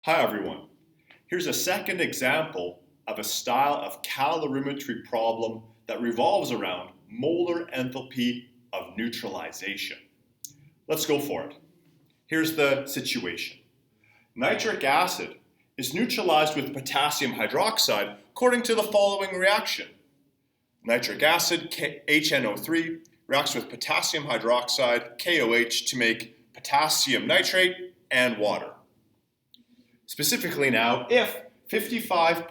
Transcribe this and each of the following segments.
Hi everyone. Here's a second example of a style of calorimetry problem that revolves around molar enthalpy of neutralization. Let's go for it. Here's the situation. Nitric acid is neutralized with potassium hydroxide according to the following reaction. Nitric acid, HNO3, reacts with potassium hydroxide, KOH, to make potassium nitrate and water. Specifically now, if 55.0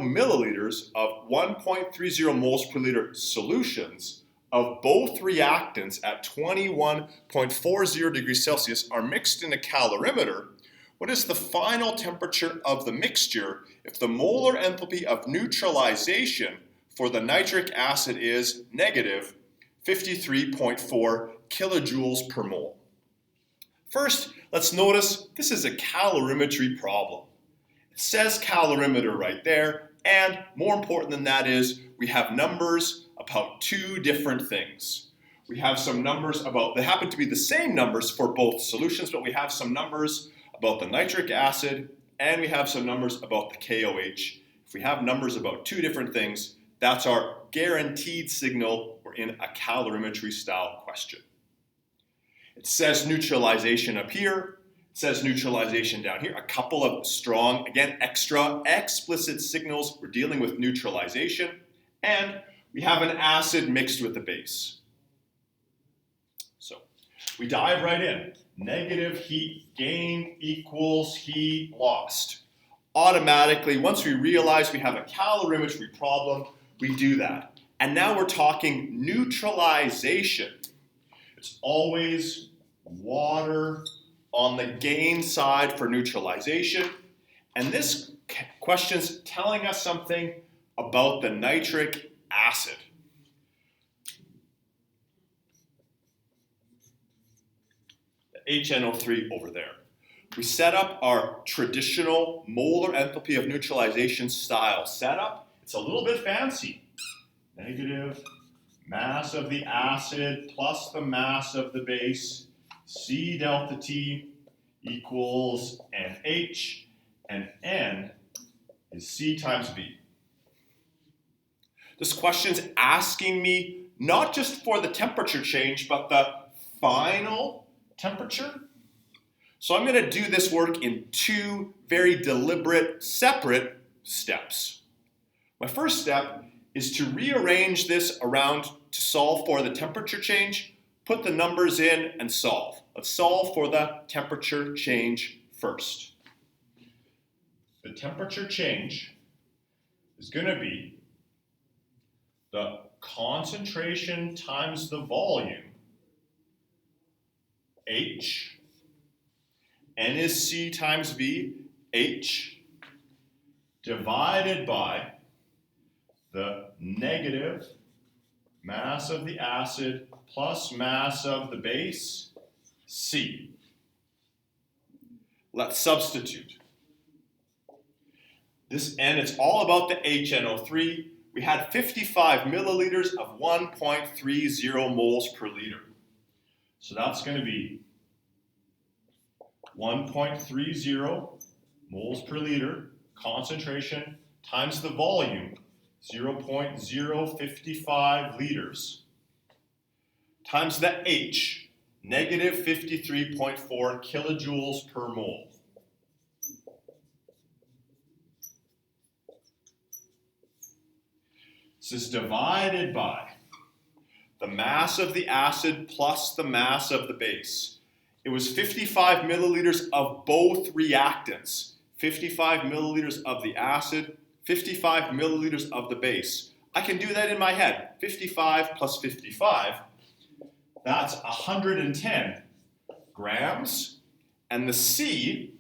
milliliters of 1.30 moles per liter solutions of both reactants at 21.40 degrees Celsius are mixed in a calorimeter, what is the final temperature of the mixture if the molar enthalpy of neutralization for the nitric acid is negative 53.4 kilojoules per mole? First, let's notice this is a calorimetry problem. It says calorimeter right there, and more important than that is we have numbers about two different things. We have some numbers about, they happen to be the same numbers for both solutions, but we have some numbers about the nitric acid, and we have some numbers about the KOH. If we have numbers about two different things, that's our guaranteed signal. We're in a calorimetry style question. It says neutralization up here, it says neutralization down here. A couple of strong, again, extra explicit signals. We're dealing with neutralization, and we have an acid mixed with a base. So we dive right in. Negative heat gain equals heat lost. Automatically, once we realize we have a calorimetry problem, we do that. And now we're talking neutralization. It's always water on the gain side for neutralization. And this question's telling us something about the nitric acid. The HNO3 over there. We set up our traditional molar enthalpy of neutralization style setup. It's a little bit fancy. Negative mass of the acid plus the mass of the base, C delta T equals NH, and N is C times V. This question's asking me not just for the temperature change, but the final temperature. So I'm going to do this work in two very deliberate, separate steps. My first step is to rearrange this around to solve for the temperature change, put the numbers in and solve. Let's solve for the temperature change first. The temperature change is going to be the concentration times the volume, H, N is C times V, H, divided by the negative mass of the acid plus mass of the base, C. Let's substitute. This N, it's all about the HNO3. We had 55 milliliters of 1.30 moles per liter. So that's going to be 1.30 moles per liter concentration times the volume, 0.055 liters, times the H, negative 53.4 kilojoules per mole. This is divided by the mass of the acid plus the mass of the base. It was 55 milliliters of both reactants. 55 milliliters of the acid, 55 milliliters of the base. I can do that in my head. 55 plus 55, that's 110 grams. And the C,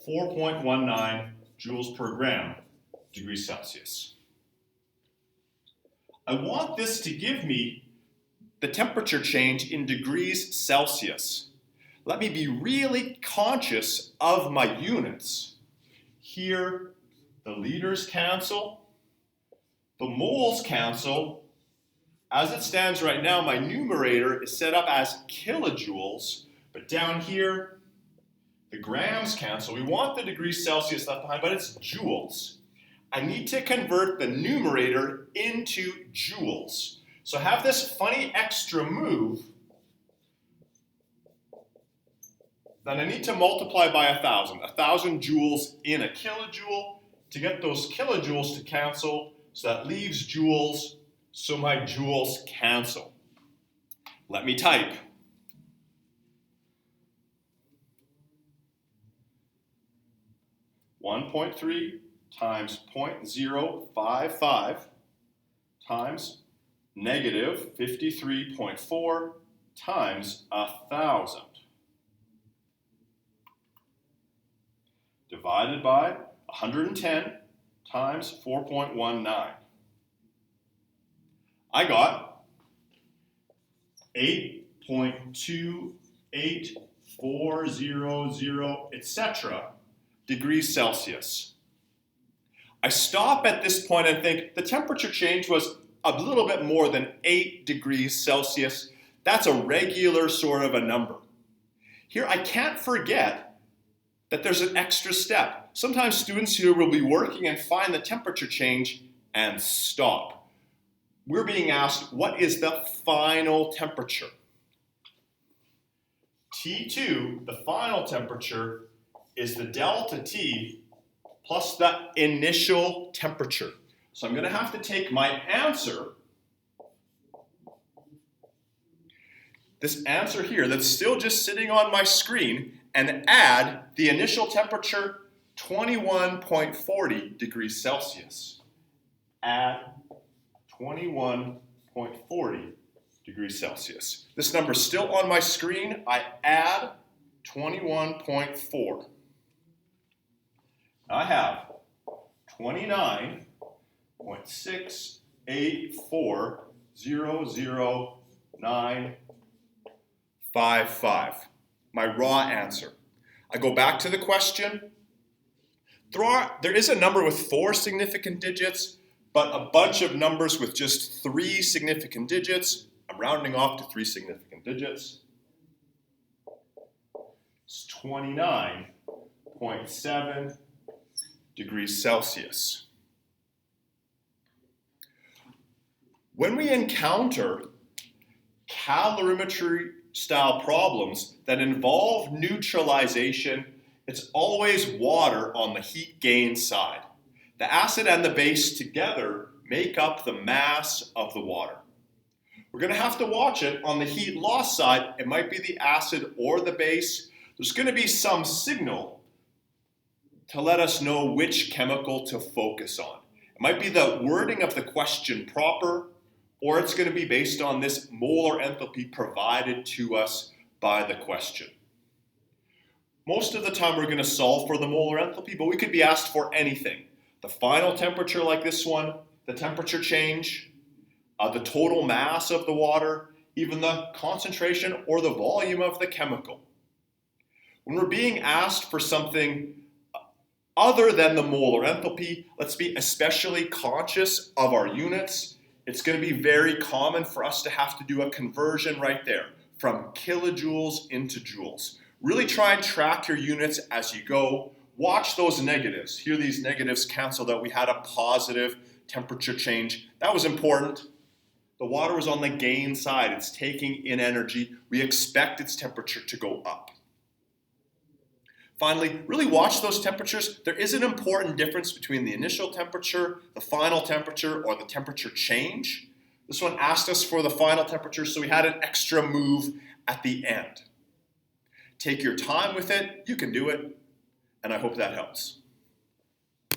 4.19 joules per gram degrees Celsius. I want this to give me the temperature change in degrees Celsius. Let me be really conscious of my units. Here, the liters cancel, the moles cancel. As it stands right now, my numerator is set up as kilojoules, but down here, The grams cancel. We want the degrees Celsius left behind, but it's joules. I need to convert the numerator into joules. So I have this funny extra move that I need to multiply by 1,000. 1,000 joules in a kilojoule to get those kilojoules to cancel. So that leaves joules, so my joules cancel. Let me type. (1.3) times 0.055 times negative 53.4 times 1,000 divided by 110 times 4.19. I got 8.28400, etc. degrees Celsius. I stop at this point and think the temperature change was a little bit more than 8 degrees Celsius. That's a regular sort of a number. Here I can't forget that there's an extra step. Sometimes students here will be working and find the temperature change and stop. We're being asked, what is the final temperature? T2, the final temperature, is the delta T plus the initial temperature. So I'm going to have to take my answer, this answer here that's still just sitting on my screen, and add the initial temperature, 21.40 degrees Celsius. Add 21.40 degrees Celsius. This number is still on my screen. I add 21.4. I have 29.684000955. My raw answer. I go back to the question. There is a number with 4 significant digits, but a bunch of numbers with just 3 significant digits. I'm rounding off to 3 significant digits. It's 29.7 degrees Celsius. When we encounter calorimetry style problems that involve neutralization, it's always water on the heat gain side. The acid and the base together make up the mass of the water. We're going to have to watch it on the heat loss side. It might be the acid or the base. There's going to be some signal to let us know which chemical to focus on. It might be the wording of the question proper, or it's going to be based on this molar enthalpy provided to us by the question. Most of the time we're going to solve for the molar enthalpy, but we could be asked for anything. The final temperature like this one, the temperature change, the total mass of the water, even the concentration or the volume of the chemical. When we're being asked for something other than the molar enthalpy, let's be especially conscious of our units. It's going to be very common for us to have to do a conversion right there from kilojoules into joules. Really try and track your units as you go. Watch those negatives. Here these negatives cancel out. We had a positive temperature change. That was important. The water was on the gain side. It's taking in energy. We expect its temperature to go up. Finally, really watch those temperatures. There is an important difference between the initial temperature, the final temperature, or the temperature change. This one asked us for the final temperature, so we had an extra move at the end. Take your time with it. You can do it, and I hope that helps.